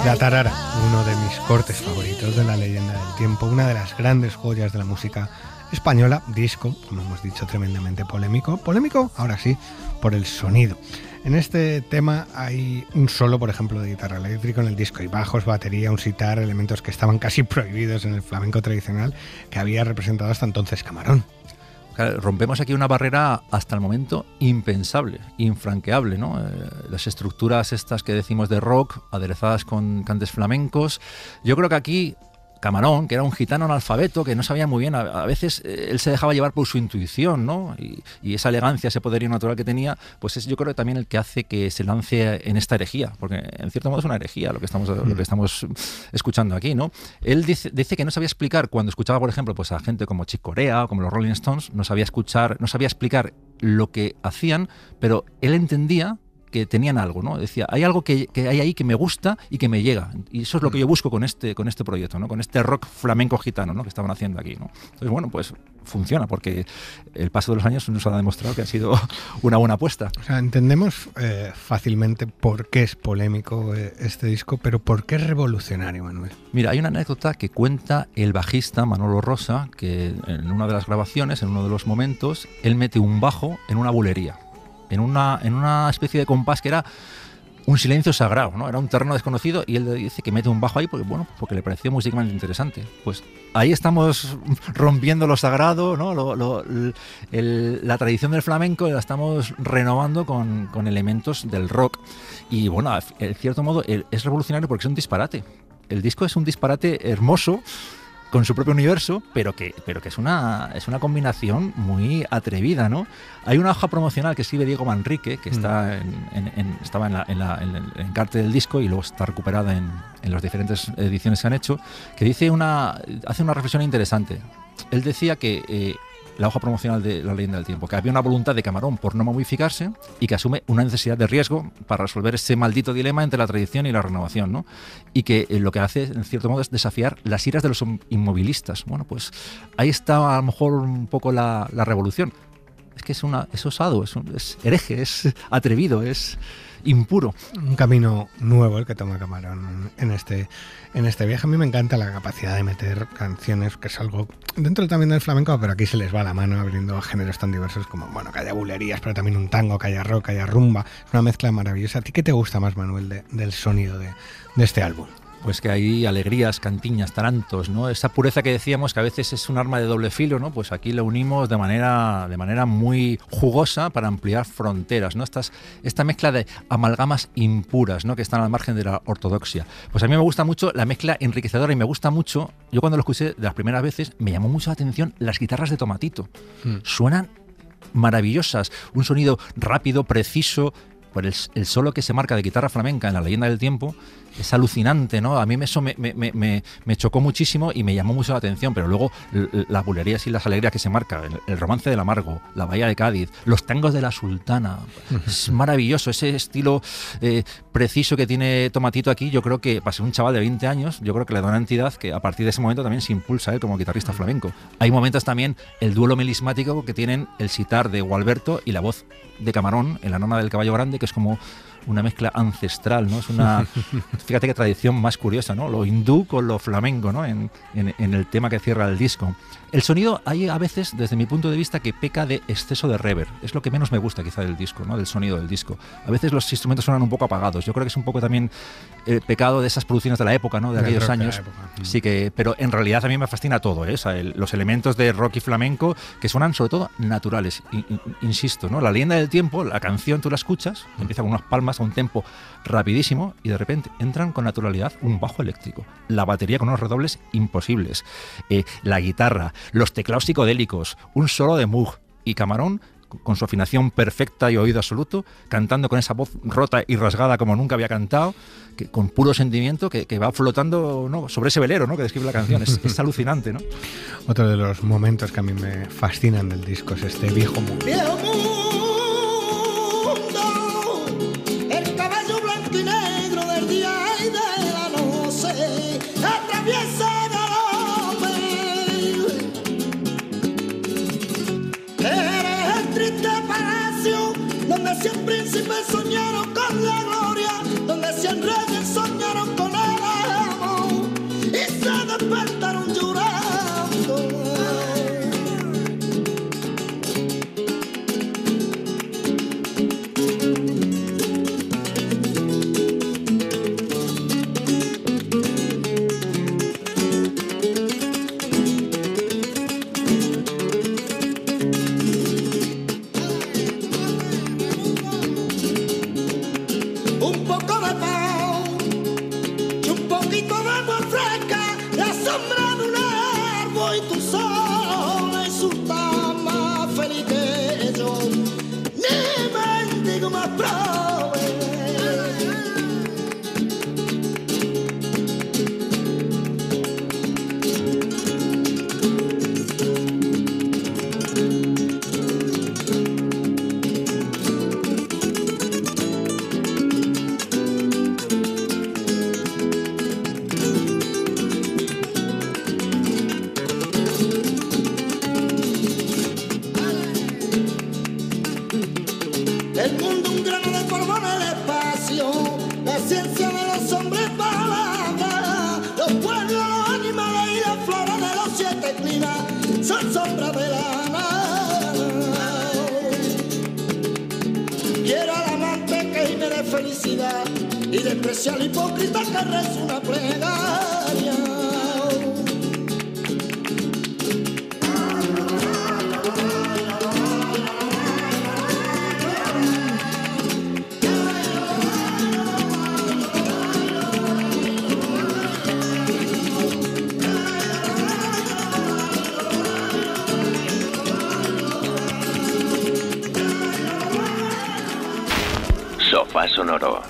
La tarara, uno de mis cortes favoritos de La leyenda del tiempo, una de las grandes joyas de la música española, disco, como hemos dicho, tremendamente polémico, ahora sí, por el sonido. En este tema hay un solo, por ejemplo, de guitarra eléctrica en el disco, y bajos, batería, un sitar, elementos que estaban casi prohibidos en el flamenco tradicional que había representado hasta entonces Camarón. Rompemos aquí una barrera hasta el momento impensable, infranqueable, ¿no? Las estructuras estas que decimos de rock, aderezadas con cantes flamencos. Yo creo que aquí Camarón, que era un gitano analfabeto, que no sabía muy bien, a veces él se dejaba llevar por su intuición, ¿no? Y esa elegancia, ese poderío natural que tenía, pues es yo creo también el que hace que se lance en esta herejía, porque en cierto modo es una herejía lo que estamos escuchando aquí, ¿no? Él dice que no sabía explicar, cuando escuchaba, por ejemplo, pues a gente como Chick Corea o como los Rolling Stones, no sabía explicar lo que hacían, pero él entendía que tenían algo, ¿no? Decía, hay algo que hay ahí que me gusta y que me llega. Y eso es lo que yo busco con este proyecto, ¿no? Con este rock flamenco gitano, ¿no? Que estaban haciendo aquí, ¿no? Entonces, bueno, pues funciona, porque el paso de los años nos ha demostrado que ha sido una buena apuesta. O sea, entendemos fácilmente por qué es polémico este disco, pero ¿por qué es revolucionario, Manuel? Mira, hay una anécdota que cuenta el bajista Manolo Rosa, que en una de las grabaciones, en uno de los momentos, él mete un bajo en una bulería. En una especie de compás que era un silencio sagrado, ¿no? Era un terreno desconocido, y él dice que mete un bajo ahí porque le pareció musicalmente interesante. Pues ahí estamos rompiendo lo sagrado, ¿no? La tradición del flamenco la estamos renovando con elementos del rock. Y bueno, en cierto modo es revolucionario porque es un disparate. El disco es un disparate hermoso, con su propio universo, pero que es una combinación muy atrevida, ¿no? Hay una hoja promocional que escribe Diego Manrique, que estaba en el encarte del disco y luego está recuperada en las diferentes ediciones que han hecho, que hace una reflexión interesante. Él decía que la hoja promocional de La leyenda del tiempo, que había una voluntad de Camarón por no modificarse y que asume una necesidad de riesgo para resolver ese maldito dilema entre la tradición y la renovación, ¿no? Y que lo que hace, en cierto modo, es desafiar las iras de los inmovilistas. Bueno, pues ahí está a lo mejor un poco la revolución. es que es osado, es hereje, es atrevido, es impuro. Un camino nuevo el que toma Camarón en este viaje. A mí me encanta la capacidad de meter canciones, que es algo dentro también del flamenco, pero aquí se les va la mano abriendo géneros tan diversos como, bueno, que haya bulerías, pero también un tango, que haya rock, que haya rumba. Es una mezcla maravillosa. ¿A ti qué te gusta más, Manuel, del sonido de este álbum? Pues que hay alegrías, cantiñas, tarantos, ¿no? Esa pureza que decíamos que a veces es un arma de doble filo, ¿no? Pues aquí lo unimos de manera muy jugosa para ampliar fronteras, ¿no? Esta mezcla de amalgamas impuras, ¿no? Que están al margen de la ortodoxia. Pues a mí me gusta mucho la mezcla enriquecedora y me gusta mucho, yo cuando lo escuché de las primeras veces, me llamó mucho la atención las guitarras de Tomatito. Suenan maravillosas, un sonido rápido, preciso. Por el solo que se marca de guitarra flamenca en La leyenda del tiempo es alucinante, ¿no? A mí eso me chocó muchísimo y me llamó mucho la atención, pero luego las bulerías y las alegrías que se marca, el romance del amargo, la bahía de Cádiz, los tangos de la sultana, es maravilloso, ese estilo preciso que tiene Tomatito aquí. Yo creo que para ser un chaval de 20 años, yo creo que le da una entidad que a partir de ese momento también se impulsa él como guitarrista flamenco. Hay momentos también, el duelo melismático que tienen el sitar de Gualberto y la voz de Camarón en La nona del caballo grande, que es como una mezcla ancestral, ¿no? Es una, fíjate qué tradición más curiosa, ¿no? Lo hindú con lo flamenco, ¿no? En el tema que cierra el disco. El sonido hay a veces, desde mi punto de vista, que peca de exceso de reverb. Es lo que menos me gusta quizá del disco, ¿no? Del sonido del disco. A veces los instrumentos suenan un poco apagados. Yo creo que es un poco también el pecado de esas producciones de la época, ¿no? De aquellos años. Sí que, pero en realidad a mí me fascina todo, ¿eh? O sea, los elementos de rock y flamenco que suenan sobre todo naturales. Insisto, ¿no? La leyenda del tiempo, la canción tú la escuchas, empieza con unas palmas a un tempo rapidísimo y de repente entran con naturalidad un bajo eléctrico, la batería con unos redobles imposibles, la guitarra, los teclados psicodélicos, un solo de Moog y Camarón con su afinación perfecta y oído absoluto, cantando con esa voz rota y rasgada como nunca había cantado, con puro sentimiento que va flotando, ¿no? Sobre ese velero, ¿no? Que describe la canción. Es alucinante, ¿no? Otro de los momentos que a mí me fascinan del disco es este Viejo Mundo. Viejo mundo, el caballo blanco y negro del día y de la noche atraviesa galope. Eres el triste palacio donde 100 príncipes soñaron con la gloria, donde 100 reyes soñaron con el amor y se despertaron llorando. Un poco de pan y un poquito de agua fresca, la sombra de un árbol y tu sol resulta más feliz que yo, ni mendigo más pobre. El mundo un grano de polvo en el espacio, la ciencia de los hombres palabras, los pueblos, los animales y las flores de los 7 climas son sombras de la nada. Quiero al amante que me dé felicidad y desprecio al hipócrita que reza una plegaria. Sofá Sonoro.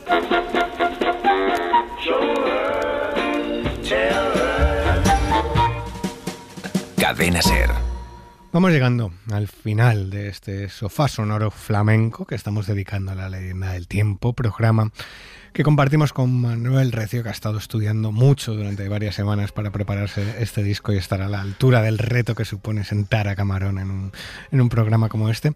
Cadena Ser. Vamos llegando al final de este sofá sonoro flamenco que estamos dedicando a la leyenda del tiempo, programa que compartimos con Manuel Recio, que ha estado estudiando mucho durante varias semanas para prepararse este disco y estar a la altura del reto que supone sentar a Camarón en un programa como este.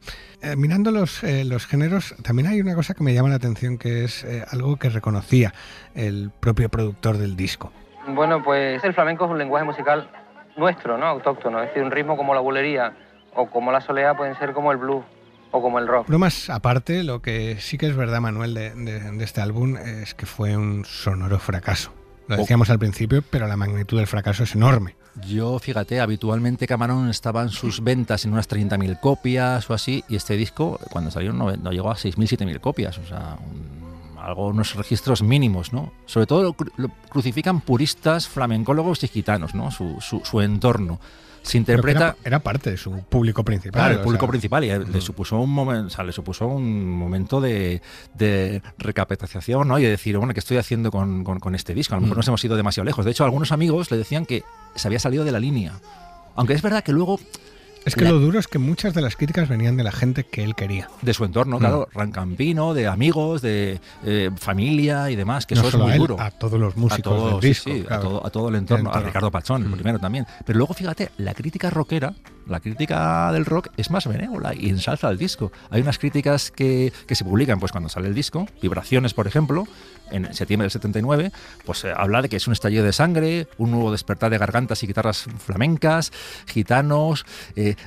Mirando los géneros, también hay una cosa que me llama la atención, que es algo que reconocía el propio productor del disco. Bueno, pues el flamenco es un lenguaje musical nuestro, ¿no? Autóctono. Es decir, un ritmo como la bulería o como la soleá pueden ser como el blues o como el rock. Bromas aparte, lo que sí que es verdad, Manuel, de este álbum es que fue un sonoro fracaso. Lo decíamos al principio, pero la magnitud del fracaso es enorme. Yo, fíjate, habitualmente Camarón estaba en sus ventas en unas 30.000 copias o así, y este disco, cuando salió, no llegó a 6.000, 7.000 copias, o sea, unos registros mínimos, ¿no? Sobre todo lo crucifican puristas, flamencólogos y gitanos, ¿no? Su entorno. Se interpreta... Era parte de su público principal. Claro, el público principal, y le supuso un momento de recapitalización, ¿no? Y de decir, bueno, ¿qué estoy haciendo con este disco? A lo mejor nos hemos ido demasiado lejos. De hecho, algunos amigos le decían que se había salido de la línea. Aunque es verdad que luego... Es que lo duro es que muchas de las críticas venían de la gente que él quería. De su entorno, claro, Rancampino, de amigos, de familia y demás, que no eso es muy a él, duro. A todos los músicos del disco. Sí, claro. a todo el entorno, a Ricardo Pachón, primero también. Pero luego, fíjate, la crítica rockera, la crítica del rock es más benévola y ensalza el disco. Hay unas críticas que se publican pues cuando sale el disco, Vibraciones, por ejemplo, en septiembre del 79, pues habla de que es un estallido de sangre, un nuevo despertar de gargantas y guitarras flamencas, gitanos,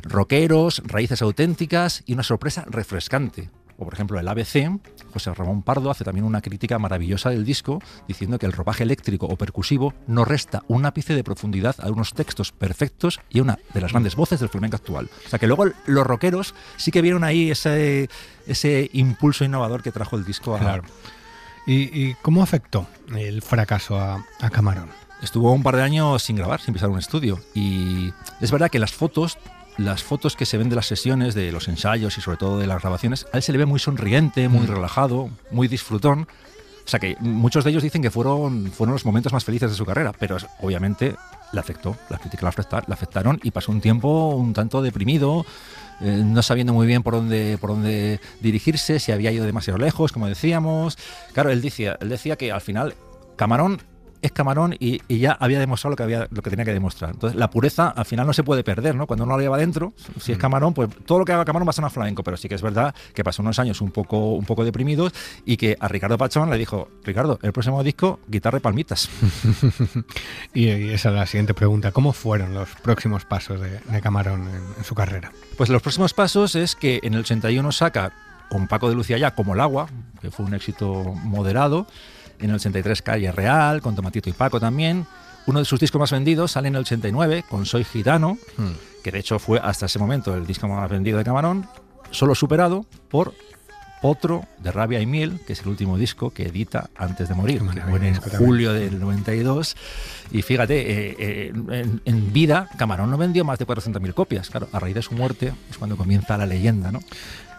rockeros, raíces auténticas y una sorpresa refrescante. O por ejemplo el ABC, José Ramón Pardo hace también una crítica maravillosa del disco, diciendo que el ropaje eléctrico o percusivo no resta un ápice de profundidad a unos textos perfectos y a una de las grandes voces del flamenco actual. O sea que luego los rockeros sí que vieron ahí ese impulso innovador que trajo el disco a... Claro. ¿Y cómo afectó el fracaso a Camarón? Estuvo un par de años sin grabar, sin pisar un estudio, y es verdad que las fotos que se ven de las sesiones, de los ensayos y sobre todo de las grabaciones, a él se le ve muy sonriente, muy relajado, muy disfrutón. O sea que muchos de ellos dicen que fueron los momentos más felices de su carrera, pero obviamente le afectó, las críticas le afectaron y pasó un tiempo un tanto deprimido, no sabiendo muy bien por dónde dirigirse, si había ido demasiado lejos, como decíamos. Claro, él decía que al final Camarón es Camarón y ya había demostrado lo que tenía que demostrar. Entonces la pureza al final no se puede perder, ¿no? Cuando uno lo lleva dentro, si es Camarón, pues todo lo que haga Camarón va a sonar flamenco, pero sí que es verdad que pasó unos años un poco deprimidos y que a Ricardo Pachón le dijo: Ricardo, el próximo disco, guitarra y palmitas. y esa es la siguiente pregunta: ¿cómo fueron los próximos pasos de Camarón en su carrera? Pues los próximos pasos es que en el 81 saca con Paco de Lucía ya Como el agua, que fue un éxito moderado. En el 83 Calle Real, con Tomatito y Paco también. Uno de sus discos más vendidos sale en el 89 con Soy Gitano, que de hecho fue hasta ese momento el disco más vendido de Camarón, solo superado por Potro de Rabia y Miel, que es el último disco que edita antes de morir, que fue en julio del 92. Y fíjate, en vida Camarón no vendió más de 400.000 copias. Claro, a raíz de su muerte es cuando comienza la leyenda, ¿no?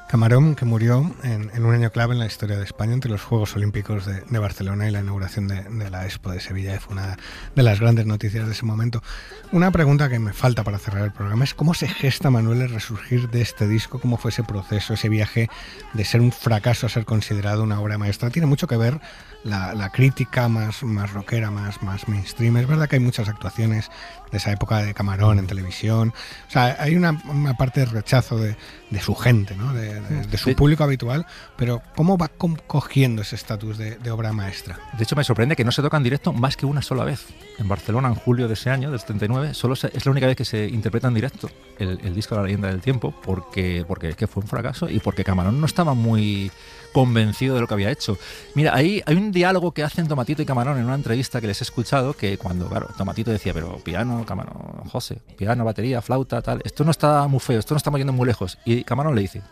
Camarón, que murió en un año clave en la historia de España, entre los Juegos Olímpicos de Barcelona y la inauguración de la Expo de Sevilla, y fue una de las grandes noticias de ese momento. Una pregunta que me falta para cerrar el programa es: ¿cómo se gesta, Manuel, el resurgir de este disco? ¿Cómo fue ese proceso, ese viaje de ser un fracaso a ser considerado una obra maestra? Tiene mucho que ver la crítica más rockera, más mainstream. Es verdad que hay muchas actuaciones de esa época de Camarón en televisión. O sea, hay una parte de rechazo de su gente, ¿no? de su público habitual, pero ¿cómo va cogiendo ese estatus de obra maestra? De hecho, me sorprende que no se toca en directo más que una sola vez. En Barcelona, en julio de ese año, del 79, es la única vez que se interpreta en directo el disco de La Leyenda del Tiempo, porque es que fue un fracaso y porque Camarón no estaba muy convencido de lo que había hecho. Mira, ahí hay un diálogo que hacen Tomatito y Camarón en una entrevista que les he escuchado, que cuando, claro, Tomatito decía: pero piano, Camarón, José, piano, batería, flauta, tal, esto no está muy feo, esto no estamos yendo muy lejos. Y Camarón le dice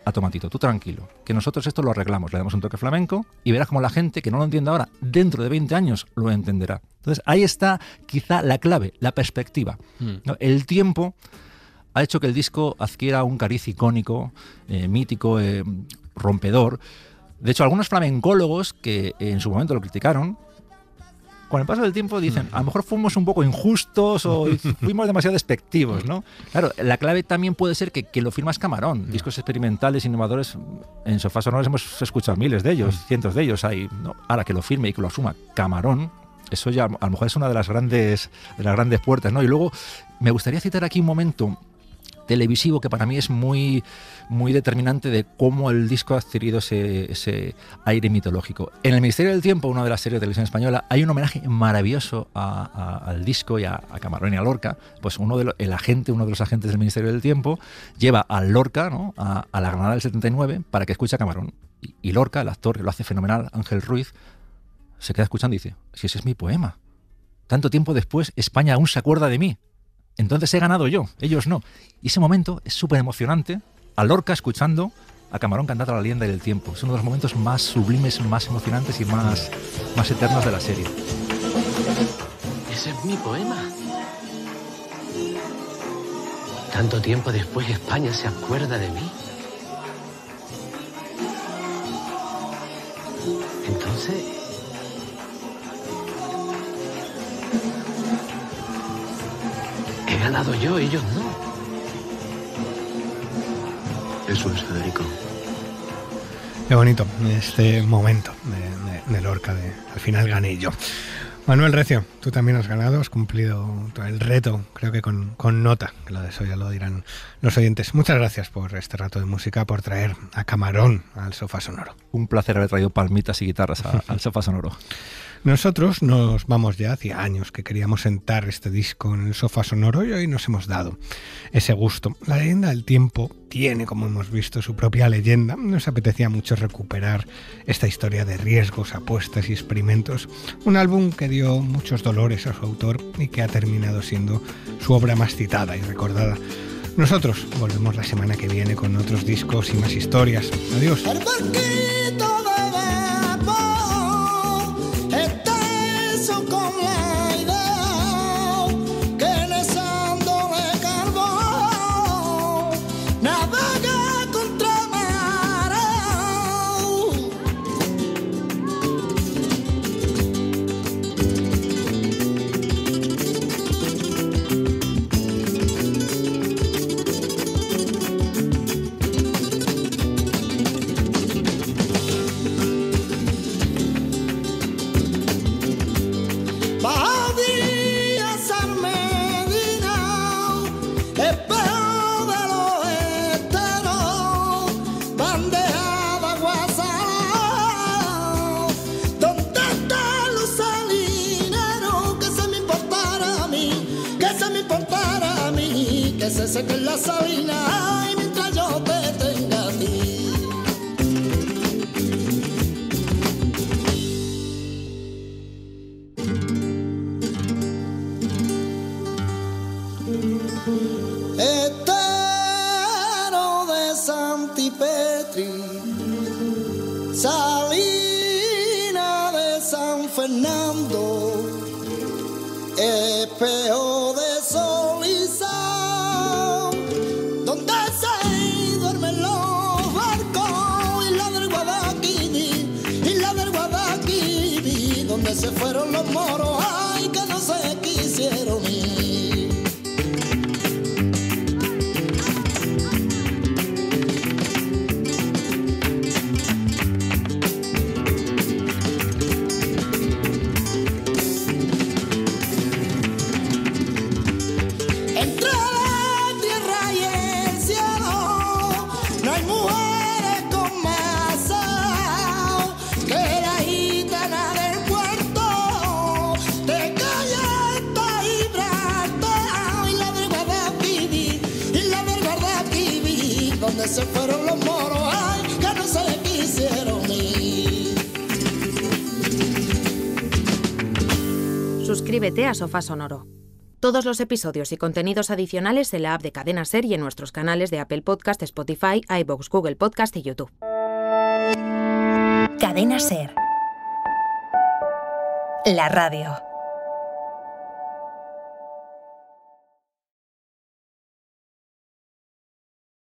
a Tomatito: tú tranquilo, que nosotros esto lo arreglamos, le damos un toque flamenco y verás como la gente que no lo entiende ahora, dentro de 20 años, lo entenderá. Entonces ahí está quizá la clave, la perspectiva, ¿no? El tiempo ha hecho que el disco adquiera un cariz icónico, mítico, rompedor. De hecho, algunos flamencólogos que en su momento lo criticaron con el paso del tiempo dicen, a lo mejor fuimos un poco injustos o fuimos demasiado despectivos, ¿no? Claro, la clave también puede ser que lo firma es Camarón. Discos experimentales, innovadores, en Sofás Sonoros hemos escuchado miles de ellos, cientos de ellos hay, ¿no? Ahora que lo firme y que lo asuma Camarón, eso ya a lo mejor es una de las grandes puertas, ¿no? Y luego me gustaría citar aquí un momento televisivo que para mí es muy, muy determinante de cómo el disco ha adquirido ese aire mitológico. En El Ministerio del Tiempo, una de las series de televisión española, hay un homenaje maravilloso al disco y a Camarón y a Lorca. Pues uno de los agentes del Ministerio del Tiempo lleva a Lorca, ¿no?, a la Granada del 79 para que escuche a Camarón. Y Lorca, el actor, lo hace fenomenal, Ángel Ruiz, se queda escuchando y dice, si ese es mi poema. Tanto tiempo después, España aún se acuerda de mí. Entonces he ganado yo, ellos no. Y ese momento es súper emocionante, a Lorca escuchando a Camarón cantando La leyenda del tiempo. Es uno de los momentos más sublimes, más emocionantes y más eternos de la serie. Ese es mi poema. Tanto tiempo después España se acuerda de mí. Entonces... he ganado yo, ellos no. Eso es, Federico. Qué bonito este momento de Lorca, al final gané yo. Manuel Recio, tú también has ganado, has cumplido el reto, creo que con nota, que lo de eso ya lo dirán los oyentes. Muchas gracias por este rato de música, por traer a Camarón al Sofá Sonoro. Un placer haber traído palmitas y guitarras al Sofá Sonoro. Nosotros nos vamos ya, hacía años que queríamos sentar este disco en el Sofá Sonoro y hoy nos hemos dado ese gusto. La leyenda del tiempo tiene, como hemos visto, su propia leyenda. Nos apetecía mucho recuperar esta historia de riesgos, apuestas y experimentos. Un álbum que dio muchos dolores a su autor y que ha terminado siendo su obra más citada y recordada. Nosotros volvemos la semana que viene con otros discos y más historias. Adiós. Se seque la salina, ay, mientras yo te tenga a ti. Estero de Santipetri, Salina de San Fernando, espejo de sol y sal. Se fueron los moros, ay, que no se quisieron ir. Entre la tierra y el cielo no hay mujeres con más sal que la gitana del puerto. Donde se fueron los moros, ay, que no se quisieron ir. Suscríbete a Sofá Sonoro. Todos los episodios y contenidos adicionales en la app de Cadena Ser y en nuestros canales de Apple Podcast, Spotify, iVoox, Google Podcast y YouTube. Cadena Ser. La radio.